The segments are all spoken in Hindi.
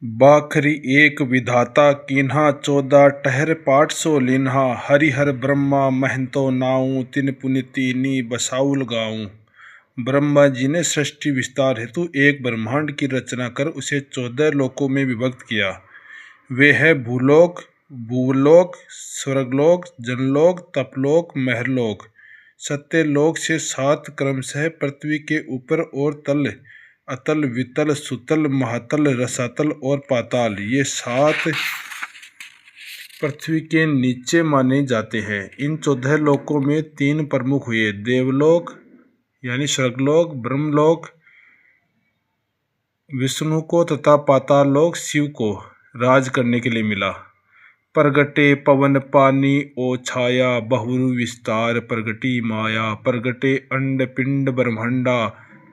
बाखरी एक विधाता कीन्हा 14 टहर पाठ सो लिन्हा हरिहर ब्रह्मा महंतो नाऊं तिन पुनि तीनी बसाउल गाऊं। ब्रह्मा जी ने सृष्टि विस्तार हेतु एक ब्रह्मांड की रचना कर उसे 14 लोकों में विभक्त किया। वे है भूलोक, भूलोक, स्वर्गलोक, जनलोक, तपलोक, महरलोक। सत्यलोक से 7 क्रमशः पृथ्वी के ऊपर और तल, अतल, वितल, सुतल, महातल, रसातल और पाताल, ये 7 पृथ्वी के नीचे माने जाते हैं। इन 14 लोकों में 3 प्रमुख हुए, देवलोक यानी स्वर्गलोक, ब्रह्मलोक विष्णु को तथा पाताल लोक शिव को राज करने के लिए मिला। प्रगटे पवन पानी ओ छाया बहुरु विस्तार प्रगटी माया प्रगटे अंड पिंड ब्रह्मंडा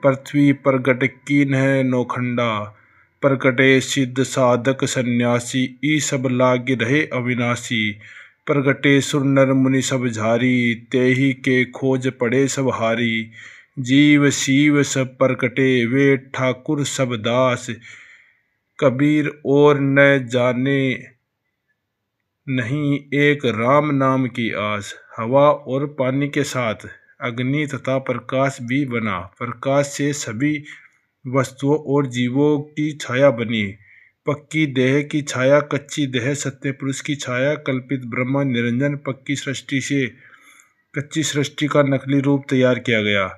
पृथ्वी प्रगट कीन्ह नौखंडा प्रगटे सिद्ध साधक सन्यासी ई सब लाग रहे अविनाशी प्रगटे सुर नर मुनि सब झारी तेहि के खोज पड़े सब हारी जीव शिव सब प्रगटे वे ठाकुर सब दास कबीर और न जाने नहीं एक राम नाम की आस। हवा और पानी के साथ अग्नि तथा प्रकाश भी बना। प्रकाश से सभी वस्तुओं और जीवों की छाया बनी। पक्की देह की छाया, कच्ची देह सत्य पुरुष की छाया, कल्पित ब्रह्मा निरंजन पक्की सृष्टि से कच्ची सृष्टि का नकली रूप तैयार किया गया।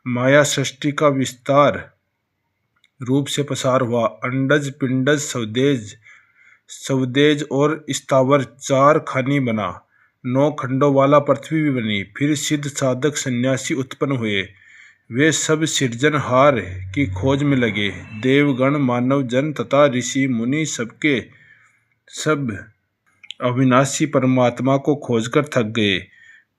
माया सृष्टि का विस्तार रूप से पसार हुआ। अंडज, पिंडज, स्वदेज और स्थावर 4 खानी बना। 9 खंडों वाला पृथ्वी भी बनी। फिर सिद्ध साधक सन्यासी उत्पन्न हुए। वे सब सृजनहार की खोज में लगे। देवगण, मानव जन तथा ऋषि मुनि सबके सब अविनाशी परमात्मा को खोजकर थक गए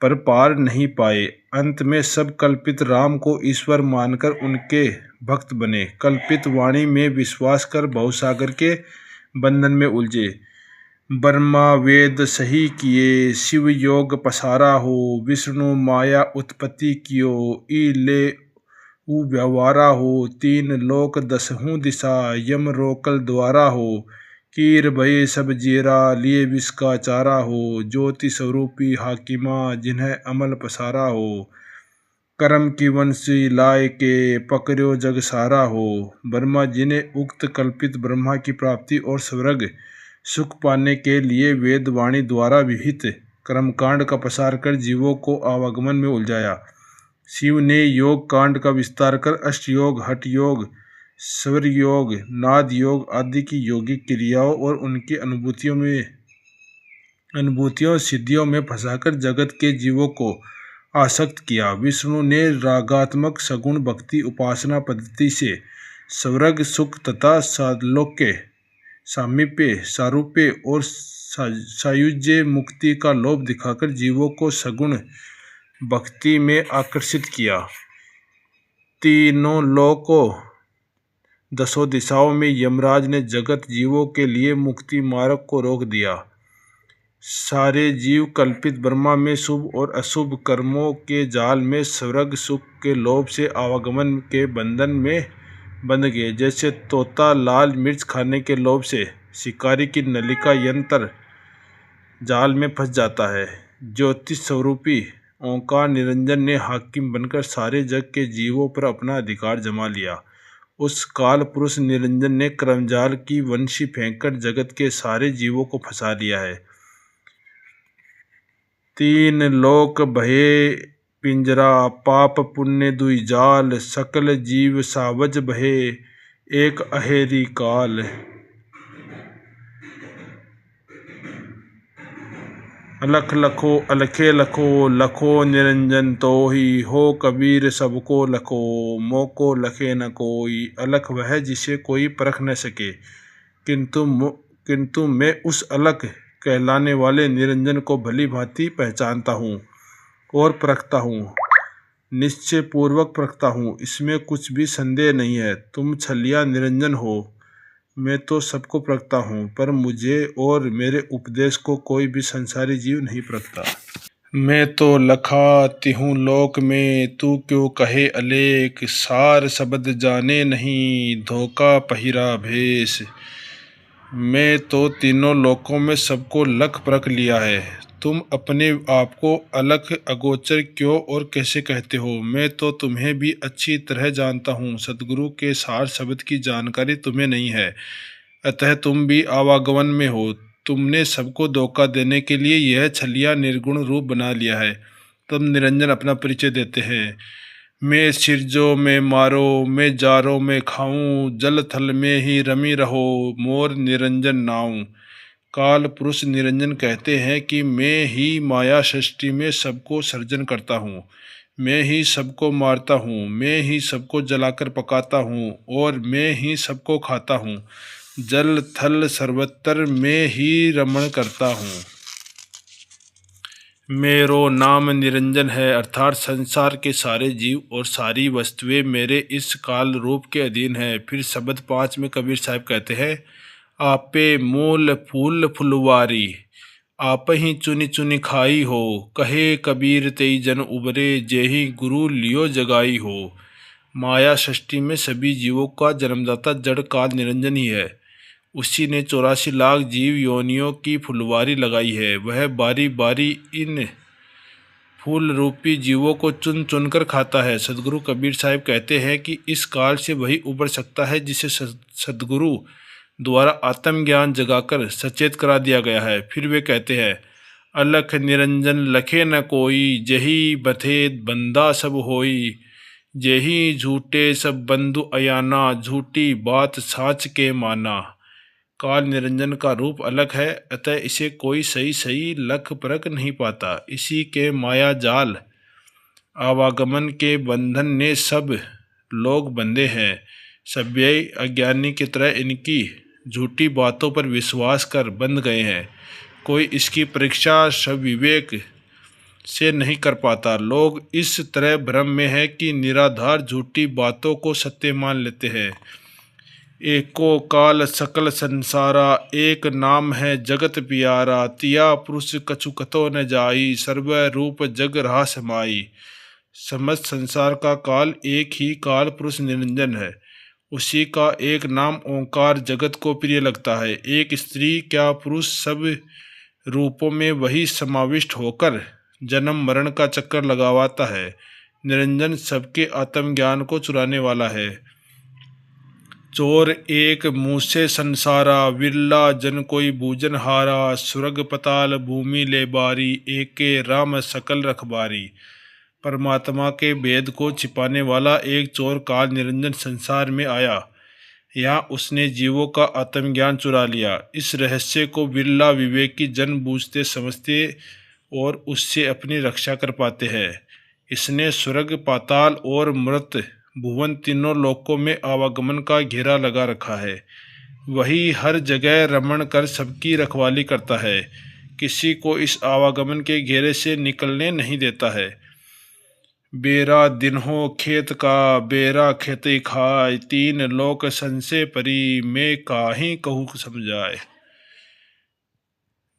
पर पार नहीं पाए। अंत में सब कल्पित राम को ईश्वर मानकर उनके भक्त बने। कल्पित वाणी में विश्वास कर भवसागर के बंधन में उलझे। ब्रह्मा वेद सही किए, शिव योग पसारा हो, विष्णु माया उत्पत्ति कियो, ई ले ऊ व्यवहारा हो, 3 लोक 10 दिशा, यम रोकल द्वारा हो, कीर भय सब जीरा, लिए विष का चारा हो, ज्योति स्वरूपी हाकिमा, जिन्हें अमल पसारा हो, कर्म की वंशी लाए के, पकड़ो जग सारा हो। ब्रह्मा जी ने उक्त कल्पित ब्रह्मा की प्राप्ति और स्वर्ग सुख पाने के लिए वेदवाणी द्वारा विहित कर्मकांड का प्रसार कर जीवों को आवागमन में उलझाया। शिव ने योग कांड का विस्तार कर अष्टयोग, हठ योग, स्वर योग, नाद योग आदि की योगिक क्रियाओं और उनकी अनुभूतियों सिद्धियों में फंसाकर जगत के जीवों को आसक्त किया। विष्णु ने रागात्मक सगुण भक्ति उपासना पद्धति से स्वर्ग सुख तथा सालोक्य, सामीप्य, सारूप्य और सायुज्य मुक्ति का लोभ दिखाकर जीवों को सगुण भक्ति में आकर्षित किया। 3 लोकों 10 दिशाओं में यमराज ने जगत जीवों के लिए मुक्ति मार्ग को रोक दिया। सारे जीव कल्पित ब्रह्मा में शुभ और अशुभ कर्मों के जाल में स्वर्ग सुख के लोभ से आवागमन के बंधन में बंध गए। जैसे तोता लाल मिर्च खाने के लोभ से शिकारी की नलिका यंत्र जाल में फंस जाता है। ज्योतिष स्वरूपी ओंकार निरंजन ने हाकिम बनकर सारे जग के जीवों पर अपना अधिकार जमा लिया। उस काल पुरुष निरंजन ने कर्मजाल की वंशी फेंककर जगत के सारे जीवों को फंसा लिया है। 3 लोक भये पिंजरा, पाप पुण्य दुई जाल, सकल जीव सावज भये एक अहेरी काल। अलख लखो अलखे लखो, लखो निरंजन तो ही, हो कबीर सबको लखो, मोको लखे न कोई। अलख वह जिसे कोई परख न सके, किंतु मैं उस अलख कहलाने वाले निरंजन को भली भांति पहचानता हूँ और परखता हूँ, निश्चय पूर्वक परखता हूँ। इसमें कुछ भी संदेह नहीं है। तुम छलिया निरंजन हो, मैं तो सबको परखता हूँ, पर मुझे और मेरे उपदेश को कोई भी संसारी जीव नहीं परखता। मैं तो लखा तिहूँ लोक में, तू क्यों कहे अलेख, सार शब्द जाने नहीं, धोखा पहिरा भेष। मैं तो तीनों लोकों में सबको लख परख लिया है। तुम अपने आप को अलग अगोचर क्यों और कैसे कहते हो? मैं तो तुम्हें भी अच्छी तरह जानता हूँ। सदगुरु के सार शब्द की जानकारी तुम्हें नहीं है, अतः तुम भी आवागमन में हो। तुमने सबको धोखा देने के लिए यह छलिया निर्गुण रूप बना लिया है। तब निरंजन अपना परिचय देते हैं। मैं सिरजो में मारो, मैं जारो में खाऊं, जल थल में ही रमी रहो, मोर निरंजन नाऊं। काल पुरुष निरंजन कहते हैं कि मैं ही माया सृष्टि में सबको सर्जन करता हूँ। मैं ही सबको मारता हूँ, मैं ही सबको जलाकर पकाता हूँ और मैं ही सबको खाता हूँ। जल थल सर्वत्र मैं ही रमण करता हूँ। मेरो नाम निरंजन है, अर्थात संसार के सारे जीव और सारी वस्तुएं मेरे इस काल रूप के अधीन है। फिर शब्द 5 में कबीर साहब कहते हैं, आपे मूल फूल फुलवारी, आप ही चुनी चुनी खाई हो, कहे कबीर तेई जन उबरे, जेहि गुरु लियो जगाई हो। माया सृष्टि में सभी जीवों का जन्मदाता जड़ काल निरंजन ही है। उसी ने 84 लाख जीव योनियों की फुलवारी लगाई है। वह बारी बारी इन फूल रूपी जीवों को चुन चुनकर खाता है। सदगुरु कबीर साहब कहते हैं कि इस काल से वही उबर सकता है जिसे सदगुरु द्वारा आत्मज्ञान जगाकर सचेत करा दिया गया है। फिर वे कहते हैं, अलख निरंजन लखे न कोई, जही बथे बंदा सब होई, जेही झूठे सब बंधु अयाना, झूठी बात साच के माना। काल निरंजन का रूप अलग है, अतः इसे कोई सही सही लख परख नहीं पाता। इसी के माया जाल आवागमन के बंधन ने सब लोग बंधे हैं। सभ्य अज्ञानी की तरह इनकी झूठी बातों पर विश्वास कर बंध गए हैं। कोई इसकी परीक्षा सविवेक से नहीं कर पाता। लोग इस तरह भ्रम में है कि निराधार झूठी बातों को सत्य मान लेते हैं। एको काल सकल संसारा, एक नाम है जगत प्यारा, तिया पुरुष कछु कतो न जाई, सर्व रूप जग रहा समाई। समस्त संसार का काल एक ही काल पुरुष निरंजन है। उसी का एक नाम ओंकार जगत को प्रिय लगता है। एक स्त्री क्या पुरुष सब रूपों में वही समाविष्ट होकर जन्म मरण का चक्कर लगावाता है। निरंजन सबके आत्मज्ञान को चुराने वाला है। चोर एक मुँह से संसारा, विरला जन कोई बूझन हारा, सुरग पताल भूमि ले बारी, एके राम सकल रखबारी। परमात्मा के भेद को छिपाने वाला एक चोर काल निरंजन संसार में आया। यहाँ उसने जीवों का आत्मज्ञान चुरा लिया। इस रहस्य को बिरला विवेकी जन बूझते समझते और उससे अपनी रक्षा कर पाते हैं। इसने स्वर्ग पाताल और मृत भुवन तीनों लोकों में आवागमन का घेरा लगा रखा है। वही हर जगह रमण कर सबकी रखवाली करता है, किसी को इस आवागमन के घेरे से निकलने नहीं देता है। बेरा दिन हो खेत का, बेरा खेती खाए, तीन लोक संशय परी, मैं काहीं कहूँ समझाए।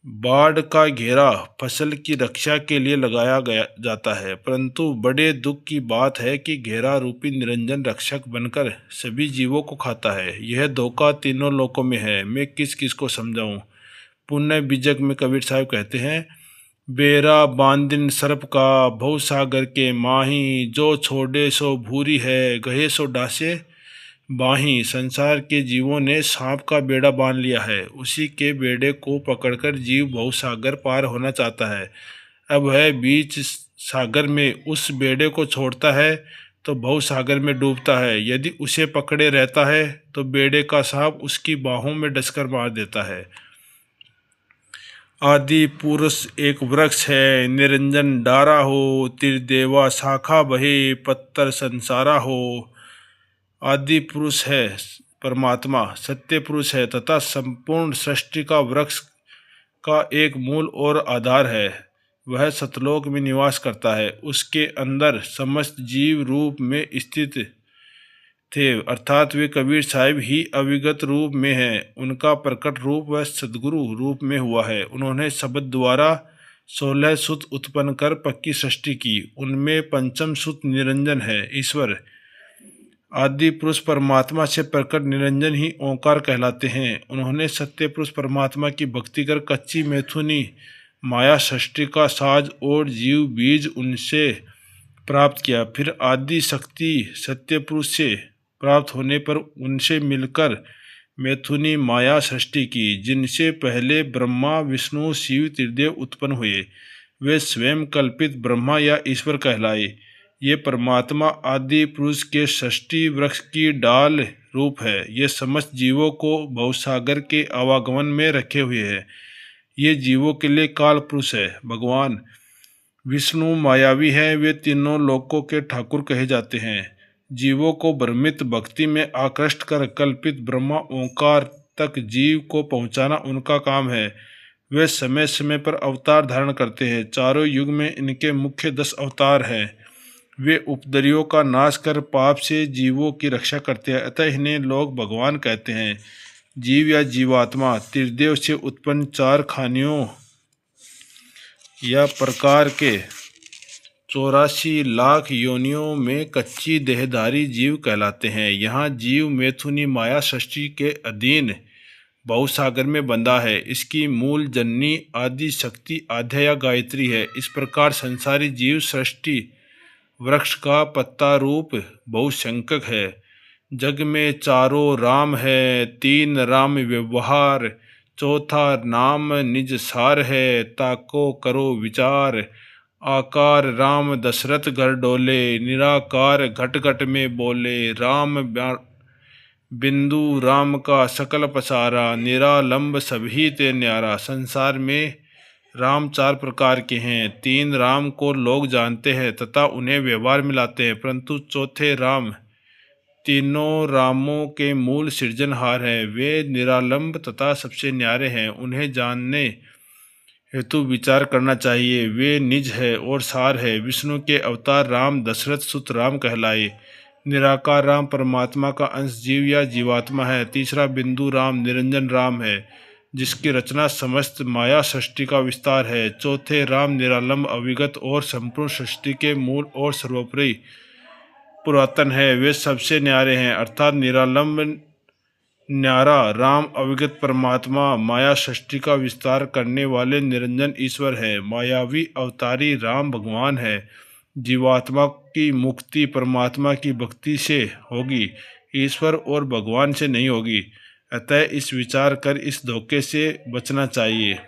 बाढ़ का घेरा फसल की रक्षा के लिए लगाया गया जाता है, परंतु बड़े दुख की बात है कि घेरा रूपी निरंजन रक्षक बनकर सभी जीवों को खाता है। यह धोखा तीनों लोकों में है। मैं किस किस को समझाऊं। पुण्य बीजक में कबीर साहब कहते हैं, बेरा बांदिन सर्प का, भव सागर के माही, जो छोड़े सो भूरी है, गहे सो डासे बाही। संसार के जीवों ने सांप का बेड़ा बांध लिया है। उसी के बेड़े को पकड़कर जीव भवसागर पार होना चाहता है। अब है बीच सागर में उस बेड़े को छोड़ता है तो भवसागर में डूबता है। यदि उसे पकड़े रहता है तो बेड़े का सांप उसकी बाहों में डसकर मार देता है। आदि पुरुष एक वृक्ष है, निरंजन डारा हो, त्रिदेवा शाखा बहे, पत्तर संसारा हो। आदि पुरुष है परमात्मा, सत्य पुरुष है तथा संपूर्ण सृष्टि का वृक्ष का एक मूल और आधार है। वह सतलोक में निवास करता है। उसके अंदर समस्त जीव रूप में स्थित थे, अर्थात वे कबीर साहिब ही अविगत रूप में हैं। उनका प्रकट रूप वह सदगुरु रूप में हुआ है। उन्होंने शब्द द्वारा 16 सुत उत्पन्न कर पक्की सृष्टि की। उनमें पंचम सुत निरंजन है, ईश्वर। आदि पुरुष परमात्मा से प्रकट निरंजन ही ओंकार कहलाते हैं। उन्होंने सत्य पुरुष परमात्मा की भक्ति कर कच्ची मैथुनी माया सृष्टि का साज और जीव बीज उनसे प्राप्त किया। फिर आदि शक्ति सत्य पुरुष से प्राप्त होने पर उनसे मिलकर मैथुनी माया सृष्टि की। जिनसे पहले ब्रह्मा विष्णु शिव त्रिदेव उत्पन्न हुए, वे स्वयं कल्पित ब्रह्मा या ईश्वर कहलाए। ये परमात्मा आदि पुरुष के सृष्टि वृक्ष की डाल रूप है। ये समस्त जीवों को भवसागर के आवागमन में रखे हुए है। ये जीवों के लिए काल पुरुष है। भगवान विष्णु मायावी है, वे तीनों लोकों के ठाकुर कहे जाते हैं। जीवों को भ्रमित भक्ति में आकृष्ट कर कल्पित ब्रह्मा ओंकार तक जीव को पहुंचाना उनका काम है। वे समय समय पर अवतार धारण करते हैं। चारों युग में इनके मुख्य 10 अवतार हैं। वे उपद्रवियों का नाश कर पाप से जीवों की रक्षा करते हैं, अतः इन्हें लोग भगवान कहते हैं। जीव या जीवात्मा त्रिदेव से उत्पन्न 4 खानियों या प्रकार के 84 लाख योनियों में कच्ची देहधारी जीव कहलाते हैं। यहाँ जीव मैथुनी माया सृष्टि के अधीन बहुसागर में बंधा है। इसकी मूल जननी आदि शक्ति आद्या या गायत्री है। इस प्रकार संसारी जीव सृष्टि वृक्ष का पत्ता रूप बहुसंख्यक है। जग में 4 राम है, 3 राम व्यवहार, चौथा नाम निज सार है, ताको करो विचार। आकार राम दशरथ घर डोले, निराकार घट घट में बोले। राम बिंदु राम का सकल पसारा, निरालंब सभी ते न्यारा। संसार में राम 4 प्रकार के हैं। 3 राम को लोग जानते हैं तथा उन्हें व्यवहार में लाते हैं, परंतु चौथे राम तीनों रामों के मूल सृजनहार हैं। वे निरालंब तथा सबसे न्यारे हैं। उन्हें जानने हेतु विचार करना चाहिए। वे निज है और सार है। विष्णु के अवतार राम दशरथ सुत राम कहलाए। निराकार राम परमात्मा का अंश जीव या जीवात्मा है। तीसरा बिंदु राम निरंजन राम है, जिसकी रचना समस्त माया सृष्टि का विस्तार है। चौथे राम निरालंब अविगत और संपूर्ण सृष्टि के मूल और सर्वोपरि पुरातन है। वे सबसे न्यारे हैं, अर्थात निरालंब न्यारा राम अविगत परमात्मा माया सृष्टि का विस्तार करने वाले निरंजन ईश्वर है। मायावी अवतारी राम भगवान है। जीवात्मा की मुक्ति परमात्मा की भक्ति से होगी, ईश्वर और भगवान से नहीं होगी। अतः इस विचार कर इस धोखे से बचना चाहिए।